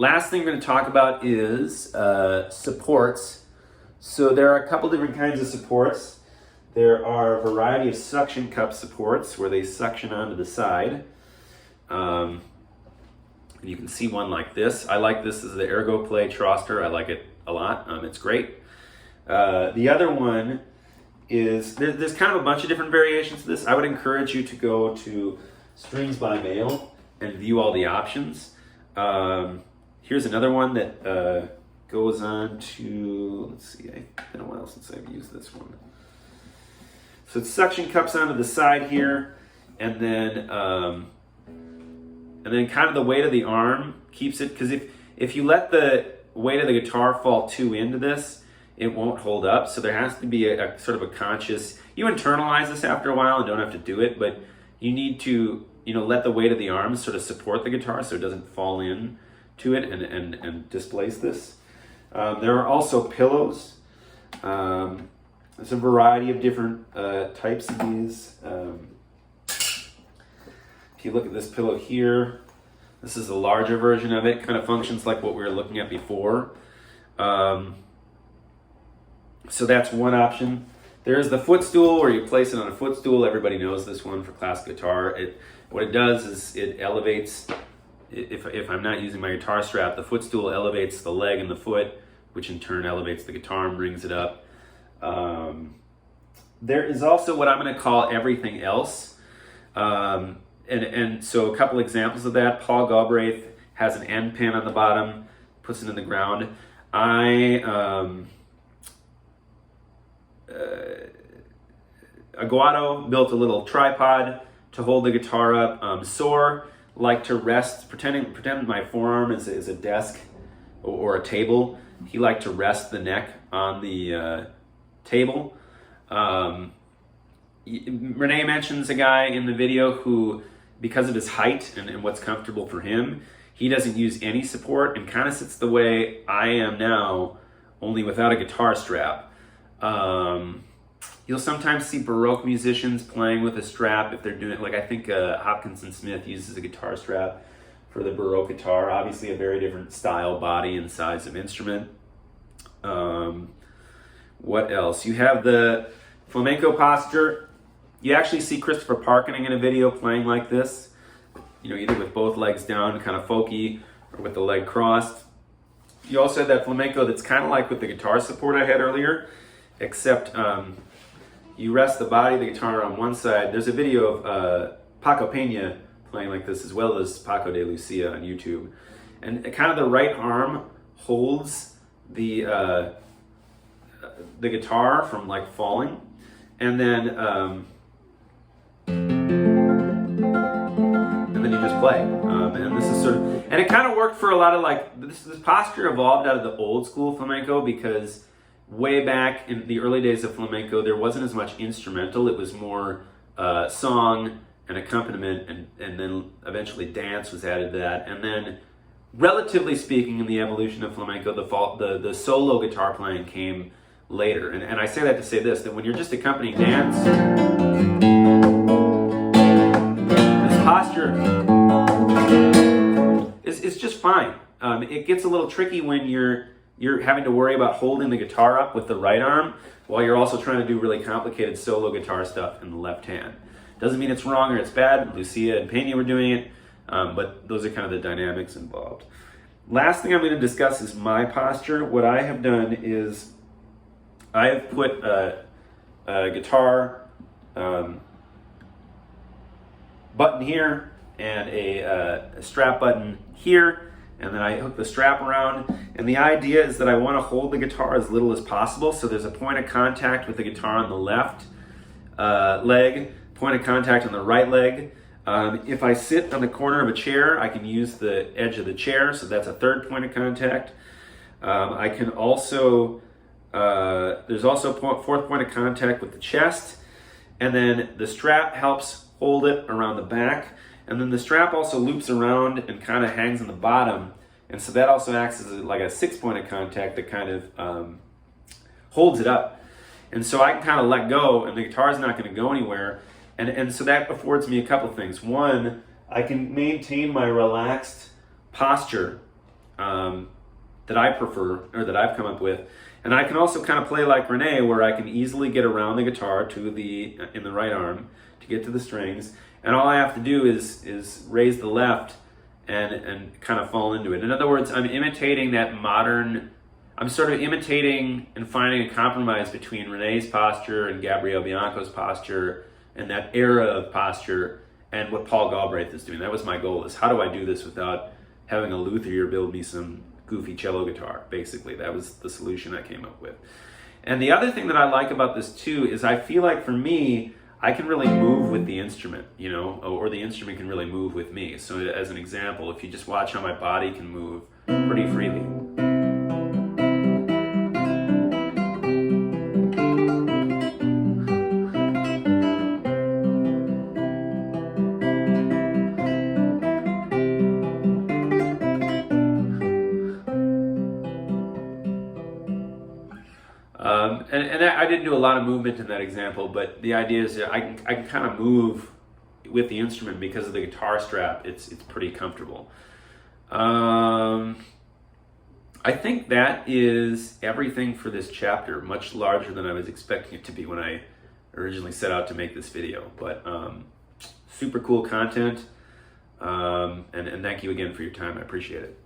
Last thing we're going to talk about is supports. So there are a couple different kinds of supports. There are a variety of suction cup supports where they suction onto the side. And you can see one like this. I like this as the Ergo Play Troster. I like it a lot. It's great. The other one is, there's kind of a bunch of different variations of this. I would encourage you to go to Strings by Mail and view all the options. Here's another one that goes on to, let's see, it's been a while since I've used this one. So it's suction cups onto the side here, and then kind of the weight of the arm keeps it, because if you let the weight of the guitar fall too into this, it won't hold up. So there has to be a sort of a conscious, you internalize this after a while and don't have to do it, but you need to, let the weight of the arms sort of support the guitar so it doesn't fall in to it and displace this. There are also pillows. There's a variety of different types of these. If you look at this pillow here, this is a larger version of it. Kind of functions like what we were looking at before. So that's one option. There's the footstool, where you place it on a footstool. Everybody knows this one for classic guitar. What it does is it elevates, if I'm not using my guitar strap, the footstool elevates the leg and the foot, which in turn elevates the guitar and brings it up. There is also what I'm going to call everything else. And so a couple examples of that. Paul Galbraith has an end pin on the bottom, puts it in the ground. Aguado built a little tripod to hold the guitar up. Soar liked to rest, pretend my forearm is a desk or a table. He liked to rest the neck on the table. Renee mentions a guy in the video who, because of his height and what's comfortable for him, he doesn't use any support and kind of sits the way I am now, only without a guitar strap. You'll sometimes see Baroque musicians playing with a strap if they're doing it. Like I think Hopkinson Smith uses a guitar strap for the Baroque guitar. Obviously a very different style, body, and size of instrument. What else? You have the flamenco posture. You actually see Christopher Parkening in a video playing like this. Either with both legs down, kind of folky, or with the leg crossed. You also have that flamenco that's kind of like with the guitar support I had earlier, except you rest the body of the guitar on one side. There's a video of Paco Peña playing like this, as well as Paco de Lucia on YouTube. And kind of the right arm holds the guitar from like falling, and then you just play. And this is and it kind of worked for a lot of this posture evolved out of the old school flamenco, because way back in the early days of flamenco, there wasn't as much instrumental. It was more song and accompaniment, and then eventually dance was added to that. And then, relatively speaking, in the evolution of flamenco, the solo guitar playing came later. And I say that to say this, that when you're just accompanying dance, this posture is just fine. It gets a little tricky when you're having to worry about holding the guitar up with the right arm while you're also trying to do really complicated solo guitar stuff in the left hand. Doesn't mean it's wrong or it's bad. Lucia and Peña were doing it, but those are kind of the dynamics involved. Last thing I'm going to discuss is my posture. What I have done is I have put a guitar button here and a strap button here, and then I hook the strap around. And the idea is that I want to hold the guitar as little as possible, so there's a point of contact with the guitar on the left leg, point of contact on the right leg. If I sit on the corner of a chair, I can use the edge of the chair, so that's a third point of contact. I can also, there's also a fourth point of contact with the chest, and then the strap helps hold it around the back, and then the strap also loops around and kind of hangs on the bottom, and so that also acts as like a 6 point of contact that kind of holds it up. And so I can kind of let go, and the guitar's not going to go anywhere. And so that affords me a couple things. One, I can maintain my relaxed posture that I prefer, or that I've come up with. And I can also kind of play like Renee, where I can easily get around the guitar to in the right arm to get to the strings, and all I have to do is raise the left and kind of fall into it. In other words, I'm imitating that modern. I'm sort of imitating and finding a compromise between Renee's posture and Gabriele Bianco's posture and that era of posture and what Paul Galbraith is doing. That was my goal, is how do I do this without having a luthier build me some goofy cello guitar, basically. That was the solution I came up with. And the other thing that I like about this too is I feel like for me, I can really move with the instrument, you know, or the instrument can really move with me. So as an example, if you just watch how my body can move pretty freely. And I didn't do a lot of movement in that example, but the idea is that I can kind of move with the instrument because of the guitar strap. It's pretty comfortable. I think that is everything for this chapter, much larger than I was expecting it to be when I originally set out to make this video. But super cool content, and thank you again for your time. I appreciate it.